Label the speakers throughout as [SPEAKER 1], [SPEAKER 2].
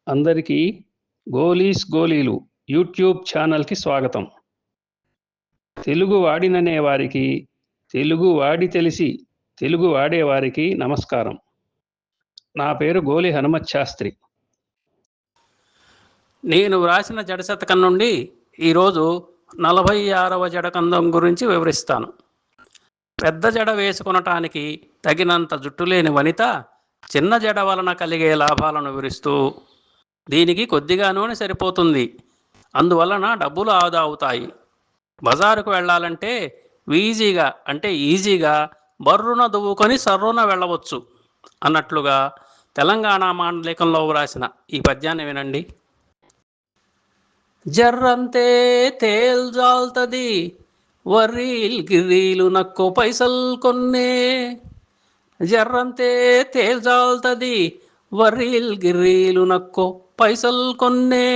[SPEAKER 1] అందరికీ గోలీస్ గోలీలు యూట్యూబ్ ఛానల్కి స్వాగతం. తెలుగు వాడిననే వారికి, తెలుగు వాడి తెలిసి తెలుగు వాడేవారికి నమస్కారం. నా పేరు గోలి హనుమత్ శాస్త్రి. నేను వ్రాసిన జడశతకం నుండి ఈరోజు 46వ జడకందం గురించి వివరిస్తాను. పెద్ద జడ వేసుకొనటానికి తగినంత జుట్టు లేని వనిత చిన్న జడ వలన కలిగే లాభాలను వివరిస్తూ, దీనికి కొద్దిగా నూనె సరిపోతుంది, అందువలన డబ్బులు ఆదా అవుతాయి, బజారుకు వెళ్ళాలంటే ఈజీగా బర్రున దువ్వుకొని సర్రున వెళ్ళవచ్చు అన్నట్లుగా తెలంగాణ మాండలికంలో వ్రాసిన ఈ పద్యాన్ని వినండి. జర్రంతే తేల్జాల్తది వర్రీల్ గిర్రీలు నక్కో పైసల్ కొన్నే. జర్రంతే తేల్జాల్తది వర్రీల్ గిర్రీలు నక్కో పైసల్ కొన్నే.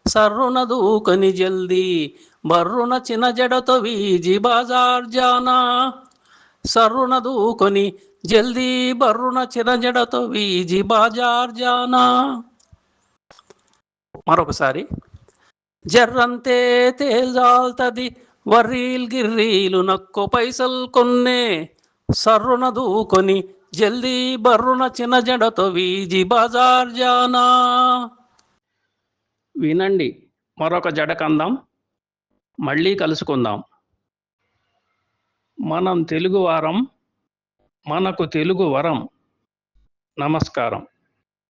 [SPEAKER 1] సర్రున దూకని జల్దీ బర్రున చిన్న జడతో వీజి బాజార్ జానా. సర్రున దూకొని జల్దీ బర్రున చిన్న జడతో వీజి బాజార్ జానా. మరొకసారి. జర్రంతే తేల్జాల్తది వర్రీల్ గిర్రీలు నక్కో పైసల్ కొన్నే. సర్రున దూకొని జల్దీ బర్రున చిన్న జడతో వీజి బాజార్ జానా. వినండి మరొక జడకందం. మళ్ళీ కలుసుకుందాం. మనం తెలుగువారం, మనకు తెలుగు వరం. నమస్కారం.